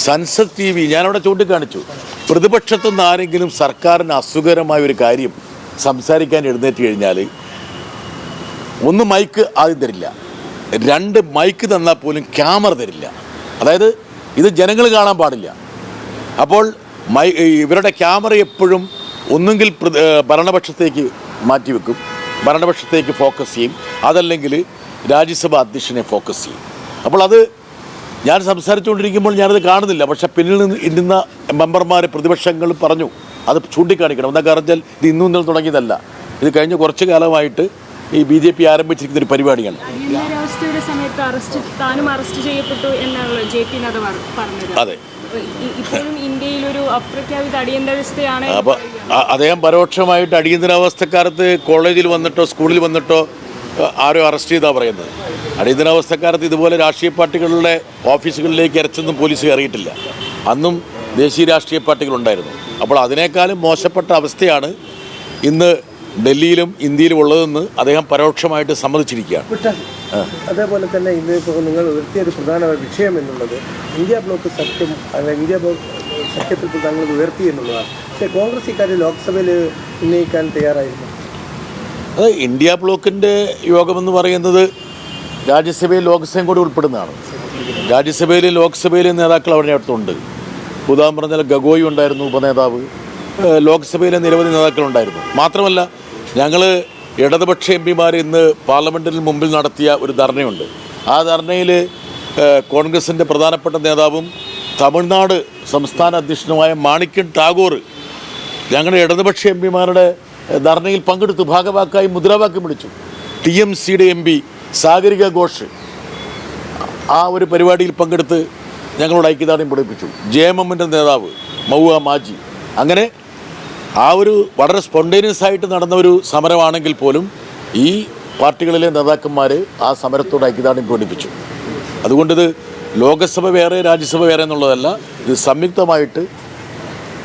Sansad T V ഞാനവിടെ ചൂണ്ടിക്കാണിച്ചു. പ്രതിപക്ഷത്തുനിന്ന് ആരെങ്കിലും സർക്കാരിന് അസുഖകരമായ ഒരു കാര്യം സംസാരിക്കാൻ എഴുന്നേറ്റ് കഴിഞ്ഞാൽ ഒന്ന് മൈക്ക് ആദ്യം തരില്ല, രണ്ട് മൈക്ക് തന്നാൽ പോലും ക്യാമറ തരില്ല. അതായത് ഇത് ജനങ്ങൾ കാണാൻ പാടില്ല. അപ്പോൾ ഇവരുടെ ക്യാമറ എപ്പോഴും ഒന്നുകിൽ ഭരണപക്ഷത്തേക്ക് മാറ്റിവെക്കും, ഭരണപക്ഷത്തേക്ക് ഫോക്കസ് ചെയ്യും, അതല്ലെങ്കിൽ രാജ്യസഭാ അധ്യക്ഷനെ ഫോക്കസ് ചെയ്യും. അപ്പോൾ അത് ഞാൻ സംസാരിച്ചുകൊണ്ടിരിക്കുമ്പോൾ ഞാനത് കാണുന്നില്ല. പക്ഷേ പിന്നിൽ നിന്ന് ഇരുന്ന മെമ്പർമാർ പ്രതിപക്ഷങ്ങൾ പറഞ്ഞു അത് ചൂണ്ടിക്കാണിക്കണം. എന്താ പറഞ്ഞാൽ ഇത് ഇന്നും ഇന്നലെ തുടങ്ങിയതല്ല, ഇത് കഴിഞ്ഞ കുറച്ച് കാലമായിട്ട് ഈ BJP ആരംഭിച്ചിരിക്കുന്ന ഒരു പരിപാടിയാണ്. അതെ, അപ്പോൾ അദ്ദേഹം പരോക്ഷമായിട്ട് അടിയന്തരാവസ്ഥക്കാലത്ത് കോളേജിൽ വന്നിട്ടോ സ്കൂളിൽ വന്നിട്ടോ ആരോ അറസ്റ്റ് ചെയ്താൽ പറയുന്നത്. അടിയന്തരാവസ്ഥക്കാലത്ത് ഇതുപോലെ രാഷ്ട്രീയ പാർട്ടികളുടെ ഓഫീസുകളിലേക്ക് ഇറച്ചൊന്നും പോലീസ് കയറിയിട്ടില്ല. അന്നും ദേശീയ രാഷ്ട്രീയ പാർട്ടികളുണ്ടായിരുന്നു. അപ്പോൾ അതിനേക്കാളും മോശപ്പെട്ട അവസ്ഥയാണ് ഇന്ന് ഡൽഹിയിലും ഇന്ത്യയിലും ഉള്ളതെന്ന് അദ്ദേഹം പരോക്ഷമായിട്ട് സമ്മതിച്ചിരിക്കുകയാണ്. അതേപോലെ തന്നെ ഇന്ന് ഇപ്പോൾ നിങ്ങൾ ഉയർത്തിയ ഒരു പ്രധാന വിഷയം എന്നുള്ളത് ഇന്ത്യ ബ്ലോക്ക് സഖ്യം, ഇന്ത്യ ബ്ലോക്ക് സഖ്യത്തിൽ താങ്കൾ ഉയർത്തി എന്നുള്ളതാണ്. പക്ഷേ കോൺഗ്രസ് ഇക്കാര്യം ലോക്സഭയിൽ ഉന്നയിക്കാൻ തയ്യാറായിരുന്നു. അത് ഇന്ത്യ ബ്ലോക്കിൻ്റെ യോഗമെന്ന് പറയുന്നത് രാജ്യസഭയിൽ ലോക്സഭയും കൂടി ഉൾപ്പെടുന്നതാണ്. രാജ്യസഭയിലും ലോക്സഭയിലും നേതാക്കൾ അവിടെ അടുത്തുണ്ട്. ഉദാഹരണം പറഞ്ഞാൽ ഗഗോയി ഉണ്ടായിരുന്നു ഉപനേതാവ്, ലോക്സഭയിലെ നിരവധി നേതാക്കളുണ്ടായിരുന്നു. മാത്രമല്ല ഞങ്ങൾ ഇടതുപക്ഷ MP-മാർ ഇന്ന് പാർലമെൻറ്റിന് മുമ്പിൽ നടത്തിയ ഒരു ധർണയുണ്ട്. ആ ധർണയിൽ കോൺഗ്രസിൻ്റെ പ്രധാനപ്പെട്ട നേതാവും തമിഴ്നാട് സംസ്ഥാന അധ്യക്ഷനുമായ മാണിക്യൻ ടാഗോർ ഞങ്ങളുടെ ഇടതുപക്ഷ MP-മാരുടെ ധർണയിൽ പങ്കെടുത്തു, ഭാഗവാക്കായി മുദ്രാവാക്യം വിളിച്ചു. TMCയുടെ MP സാഗരിക ഘോഷ് ആ ഒരു പരിപാടിയിൽ പങ്കെടുത്ത് ഞങ്ങളോട് ഐക്യദാർഢ്യം പ്രകടിപ്പിച്ചു. JMMൻ്റെ നേതാവ് മൗവ മാജി. അങ്ങനെ ആ ഒരു വളരെ സ്പോണ്ടേനിയസ് ആയിട്ട് നടന്ന ഒരു സമരമാണെങ്കിൽ പോലും ഈ പാർട്ടികളിലെ നേതാക്കന്മാർ ആ സമരത്തോട് ഐക്യദാർഢ്യം പ്രകടിപ്പിച്ചു. അതുകൊണ്ടിത് ലോകസഭ വേറെ രാജ്യസഭ വേറെ എന്നുള്ളതല്ല, ഇത് സംയുക്തമായിട്ട്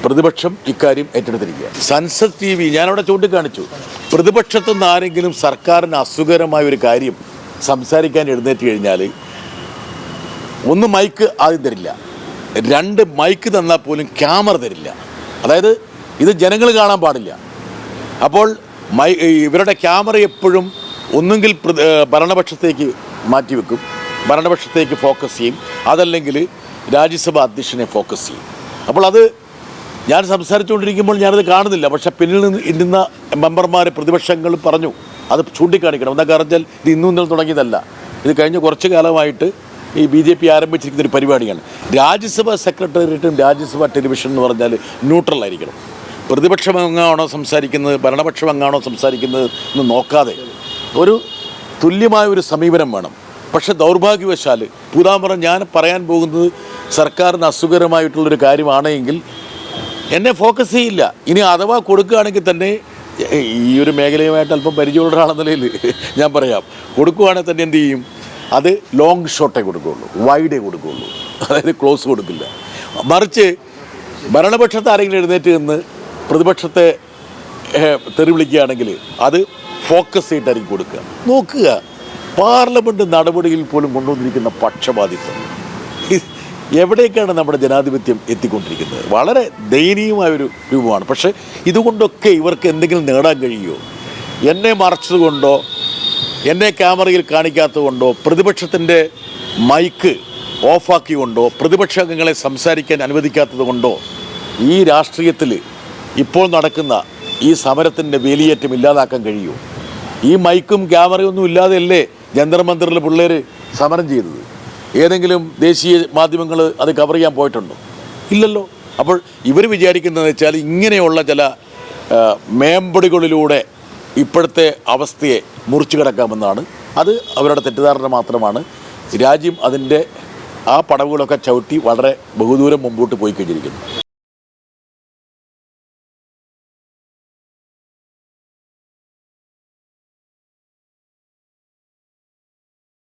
പ്രതിപക്ഷം ഇക്കാര്യം ഏറ്റെടുത്തിരിക്കുക. സൻസദ് ടി വി ഞാനവിടെ ചൂണ്ടിക്കാണിച്ചു. പ്രതിപക്ഷത്തുനിന്ന് ആരെങ്കിലും സർക്കാരിന് അസുഖകരമായ ഒരു കാര്യം സംസാരിക്കാൻ എഴുന്നേറ്റ് കഴിഞ്ഞാൽ ഒന്ന് മൈക്ക് ആദ്യം തരില്ല, രണ്ട് മൈക്ക് തന്നാൽ പോലും ക്യാമറ തരില്ല. അതായത് ഇത് ജനങ്ങൾ കാണാൻ പാടില്ല. അപ്പോൾ ഇവരുടെ ക്യാമറ എപ്പോഴും ഒന്നുകിൽ ഭരണപക്ഷത്തേക്ക് മാറ്റിവെക്കും, ഭരണപക്ഷത്തേക്ക് ഫോക്കസ് ചെയ്യും, അതല്ലെങ്കിൽ രാജ്യസഭാ അധ്യക്ഷനെ ഫോക്കസ് ചെയ്യും. അപ്പോൾ അത് ഞാൻ സംസാരിച്ചുകൊണ്ടിരിക്കുമ്പോൾ ഞാനത് കാണുന്നില്ല. പക്ഷേ പിന്നിൽ നിന്ന് ഇരുന്ന മെമ്പർമാർ പ്രതിപക്ഷങ്ങൾ പറഞ്ഞു അത് ചൂണ്ടിക്കാണിക്കണം. എന്താ പറഞ്ഞാൽ ഇത് ഇന്നും ഇന്നലെ തുടങ്ങിയതല്ല, ഇത് കഴിഞ്ഞ കുറച്ച് കാലമായിട്ട് ഈ BJP ആരംഭിച്ചിരിക്കുന്ന ഒരു പരിപാടിയാണ്. രാജ്യസഭാ സെക്രട്ടേറിയറ്റും രാജ്യസഭാ ടെലിവിഷൻ എന്ന് പറഞ്ഞാൽ ന്യൂട്രലായിരിക്കണം. പ്രതിപക്ഷം എങ്ങാണോ സംസാരിക്കുന്നത്, ഭരണപക്ഷം എങ്ങാണോ സംസാരിക്കുന്നത് എന്ന് നോക്കാതെ ഒരു തുല്യമായ ഒരു സമീപനം വേണം. പക്ഷേ ദൗർഭാഗ്യവശാൽ ഉദാഹരണം ഞാൻ പറയാൻ പോകുന്നത് സർക്കാരിന് അസുഖകരമായിട്ടുള്ളൊരു കാര്യമാണെങ്കിൽ എന്നെ ഫോക്കസ് ചെയ്യില്ല. ഇനി അഥവാ കൊടുക്കുകയാണെങ്കിൽ തന്നെ ഈ ഒരു മേഖലയുമായിട്ട് അല്പം പരിചയമുള്ള ഒരാളെന്ന നിലയിൽ ഞാൻ പറയാം, കൊടുക്കുകയാണെങ്കിൽ തന്നെ എന്ത് ചെയ്യും, അത് ലോങ് ഷോട്ടേ കൊടുക്കുകയുള്ളൂ, വൈഡേ കൊടുക്കുകയുള്ളൂ, അതായത് ക്ലോസ് കൊടുക്കില്ല. മറിച്ച് ഭരണപക്ഷത്ത് ആരെങ്കിലും എഴുന്നേറ്റ് നിന്ന് പ്രതിപക്ഷത്തെ തെറി വിളിക്കുകയാണെങ്കിൽ അത് ഫോക്കസ് ചെയ്തിട്ടായിരിക്കും കൊടുക്കുക. നോക്കുക, പാർലമെൻറ്റ് നടപടിയിൽ പോലും കൊണ്ടുവന്നിരിക്കുന്ന പക്ഷപാതിത്വം, എവിടേക്കാണ് നമ്മുടെ ജനാധിപത്യം എത്തിക്കൊണ്ടിരിക്കുന്നത്? വളരെ ദയനീയമായൊരു രൂപമാണ്. പക്ഷേ ഇതുകൊണ്ടൊക്കെ ഇവർക്ക് എന്തെങ്കിലും നേടാൻ കഴിയുമോ? എന്നെ മറച്ചതുകൊണ്ടോ, എന്നെ ക്യാമറയിൽ കാണിക്കാത്തതുകൊണ്ടോ, പ്രതിപക്ഷത്തിൻ്റെ മൈക്ക് ഓഫാക്കിക്കൊണ്ടോ, പ്രതിപക്ഷ അംഗങ്ങളെ സംസാരിക്കാൻ അനുവദിക്കാത്തത് കൊണ്ടോ ഈ രാഷ്ട്രീയത്തിൽ ഇപ്പോൾ നടക്കുന്ന ഈ സമരത്തിൻ്റെ വേലിയേറ്റം ഇല്ലാതാക്കാൻ കഴിയുമോ? ഈ മൈക്കും ക്യാമറയൊന്നും ഇല്ലാതെയല്ലേ ജന്തർ മന്ദിറിൽ പിള്ളേർ സമരം ചെയ്തത്? ഏതെങ്കിലും ദേശീയ മാധ്യമങ്ങൾ അത് കവർ ചെയ്യാൻ പോയിട്ടുണ്ടോ? ഇല്ലല്ലോ. അപ്പോൾ ഇവർ വിചാരിക്കുന്നതെന്ന് വെച്ചാൽ ഇങ്ങനെയുള്ള ചില മേമ്പടികളിലൂടെ ഇപ്പോഴത്തെ അവസ്ഥയെ മുറിച്ചു കിടക്കാമെന്നാണ്. അത് അവരുടെ തെറ്റിദ്ധാരണ മാത്രമാണ്. രാജ്യം അതിൻ്റെ ആ പടവുകളൊക്കെ ചവിട്ടി വളരെ ബഹുദൂരം മുമ്പോട്ട് പോയി കഴിഞ്ഞിരിക്കുന്നു.